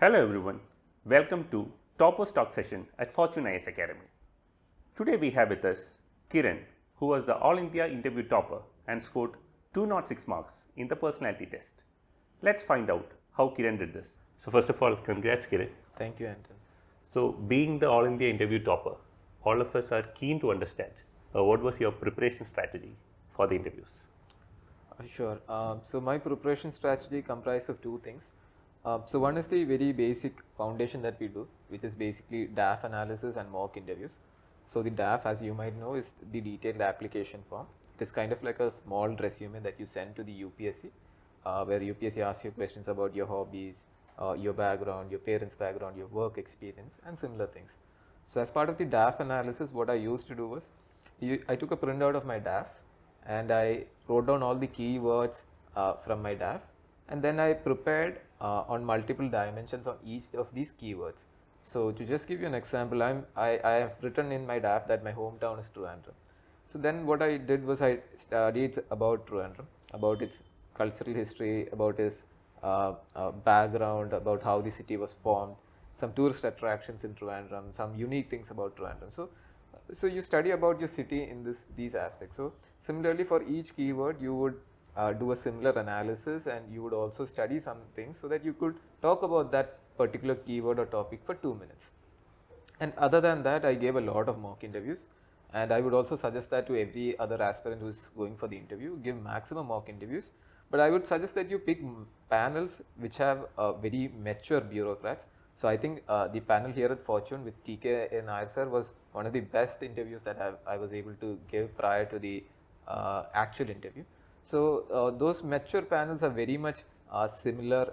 Hello everyone, welcome to Topper Talk session at Fortune IAS Academy. Today we have with us Kiran, who was the All India interview topper and scored 206 marks in the personality test. Let's find out how Kiran did this. So first of all, congrats Kiran. Thank you, Anton. So being the All India interview topper, all of us are keen to understand what was your preparation strategy for the interviews? Sure. So my preparation strategy comprises of two things. So one is the very basic foundation that we do, which is basically DAF analysis and mock interviews. So the DAF, as you might know, is the detailed application form. It is kind of like a small resume that you send to the UPSC, where UPSC asks you questions about your hobbies, your background, your parents' background, your work experience, and similar things. So as part of the DAF analysis, what I used to do was, I took a printout of my DAF and I wrote down all the keywords from my DAF, and then I prepared on multiple dimensions on each of these keywords. So to just give you an example, I have written in my DAF that my hometown is Trivandrum. So then what I did was I studied about Trivandrum, about its cultural history, about its background, about how the city was formed, some tourist attractions in Trivandrum, some unique things about Trivandrum. So you study about your city in these aspects. So similarly for each keyword you would do a similar analysis, and you would also study some things so that you could talk about that particular keyword or topic for 2 minutes. And other than that, I gave a lot of mock interviews, and I would also suggest that to every other aspirant who is going for the interview, give maximum mock interviews. But I would suggest that you pick panels which have very mature bureaucrats. So I think the panel here at Fortune with TK and IAS was one of the best interviews that I was able to give prior to the actual interview. So those mature panels are very much similar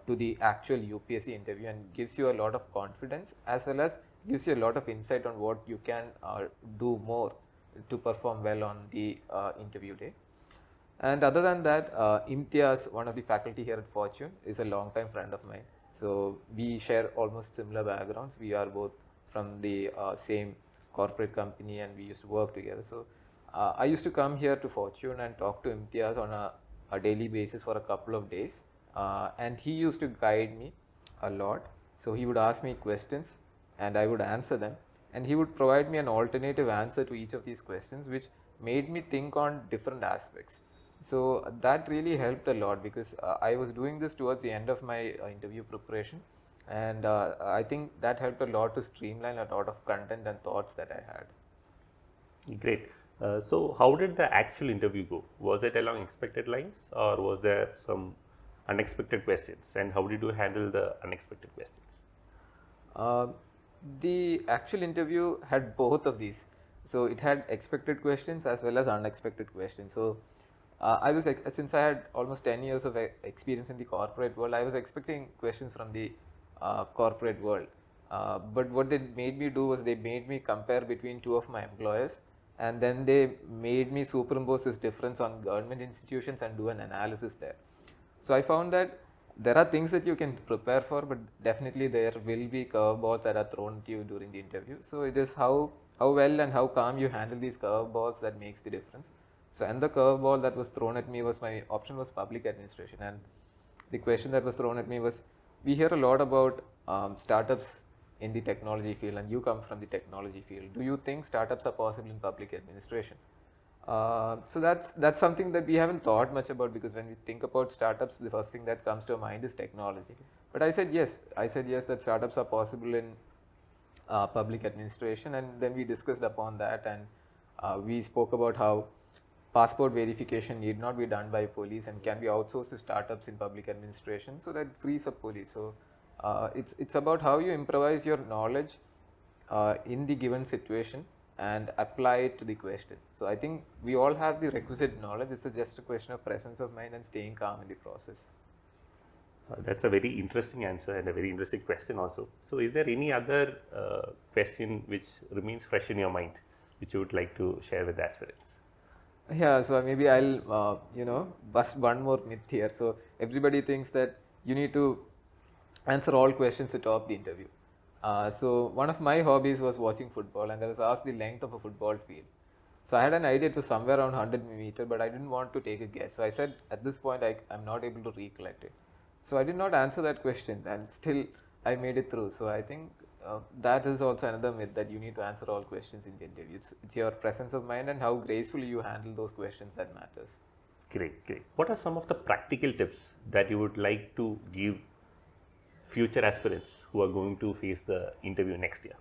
to the actual UPSC interview, and gives you a lot of confidence as well as gives you a lot of insight on what you can do more to perform well on the interview day. And other than that, Imtiaz, one of the faculty here at Fortune, is a long-time friend of mine. So we share almost similar backgrounds. We are both from the same corporate company, and we used to work together. So I used to come here to Fortune and talk to Imtiaz on a daily basis for a couple of days, and he used to guide me a lot. So he would ask me questions and I would answer them, and he would provide me an alternative answer to each of these questions, which made me think on different aspects. So that really helped a lot, because I was doing this towards the end of my interview preparation, and I think that helped a lot to streamline a lot of content and thoughts that I had. Great. So how did the actual interview go? Was it along expected lines, or was there some unexpected questions, and how did you handle the unexpected questions? The actual interview had both of these. So it had expected questions as well as unexpected questions. So since I had almost 10 years of experience in the corporate world, I was expecting questions from the corporate world. But what they made me do was they made me compare between two of my employers, and then they made me superimpose this difference on government institutions and do an analysis there. So I found that there are things that you can prepare for, but definitely there will be curveballs that are thrown to you during the interview. So it is how well and how calm you handle these curveballs that makes the difference. So, and the curveball that was thrown at me was, my option was public administration, and the question that was thrown at me was, we hear a lot about startups in the technology field, and you come from the technology field. Do you think startups are possible in public administration? So that's something that we haven't thought much about, because when we think about startups, the first thing that comes to our mind is technology. But I said yes, that startups are possible in public administration, and then we discussed upon that, and we spoke about how passport verification need not be done by police and can be outsourced to startups in public administration, so that frees up police. So it's about how you improvise your knowledge in the given situation and apply it to the question. So I think we all have the requisite knowledge. It's just a question of presence of mind and staying calm in the process. That's a very interesting answer and a very interesting question also. So is there any other question which remains fresh in your mind, which you would like to share with the aspirants? Yeah, so maybe I'll bust one more myth here. So everybody thinks that you need to answer all questions to top the interview. So one of my hobbies was watching football, and I was asked the length of a football field. So I had an idea, it was somewhere around 100 meters, but I didn't want to take a guess. So I said, at this point, I'm not able to recollect it. So I did not answer that question, and still I made it through. So I think that is also another myth, that you need to answer all questions in the interview. It's your presence of mind and how gracefully you handle those questions that matters. Great, great. What are some of the practical tips that you would like to give future aspirants who are going to face the interview next year?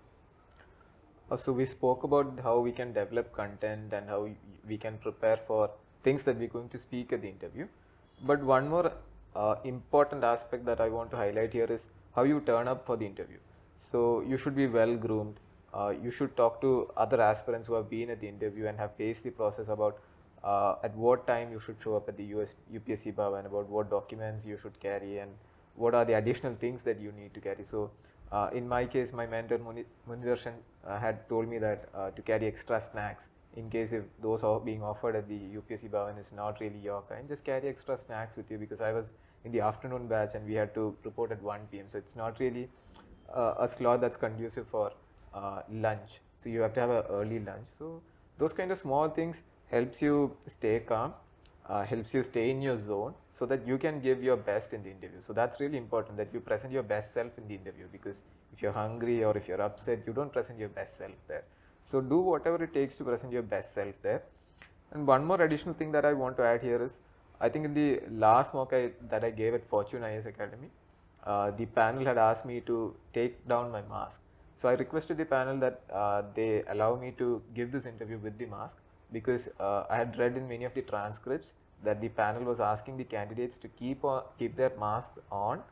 So we spoke about how we can develop content and how we can prepare for things that we're going to speak at the interview. But one more important aspect that I want to highlight here is how you turn up for the interview. So you should be well groomed. You should talk to other aspirants who have been at the interview and have faced the process about at what time you should show up at the UPSC Bhavan, about what documents you should carry and what are the additional things that you need to carry. So in my case, my mentor Munidarshan had told me that to carry extra snacks in case if those are being offered at the UPSC Bhavan is not really your kind, just carry extra snacks with you, because I was in the afternoon batch and we had to report at 1 p.m. So it's not really a slot that's conducive for lunch. So you have to have an early lunch. So those kind of small things helps you stay calm, helps you stay in your zone so that you can give your best in the interview. So that's really important, that you present your best self in the interview, because if you're hungry or if you're upset, you don't present your best self there. So do whatever it takes to present your best self there. And one more additional thing that I want to add here is, I think in the last mock that I gave at Fortune IAS Academy, the panel had asked me to take down my mask. So I requested the panel that they allow me to give this interview with the mask, because I had read in many of the transcripts that the panel was asking the candidates to keep their mask on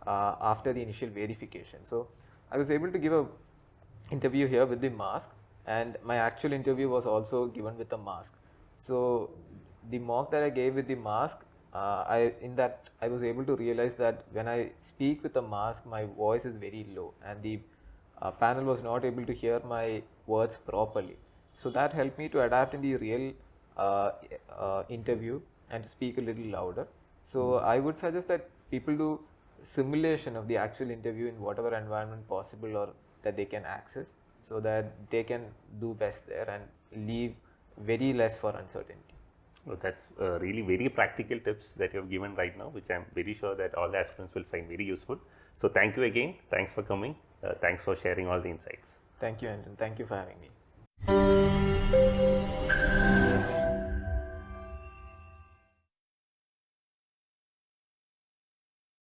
after the initial verification. So I was able to give a interview here with the mask, and my actual interview was also given with a mask. So the mock that I gave with the mask, I was able to realize that when I speak with a mask, my voice is very low, and the panel was not able to hear my words properly. So that helped me to adapt in the real interview and to speak a little louder. So I would suggest that people do simulation of the actual interview in whatever environment possible or that they can access, so that they can do best there and leave very less for uncertainty. Well, that's really very practical tips that you have given right now, which I'm very sure that all the aspirants will find very useful. So thank you again. Thanks for coming. Thanks for sharing all the insights. Thank you, Anton. Thank you for having me.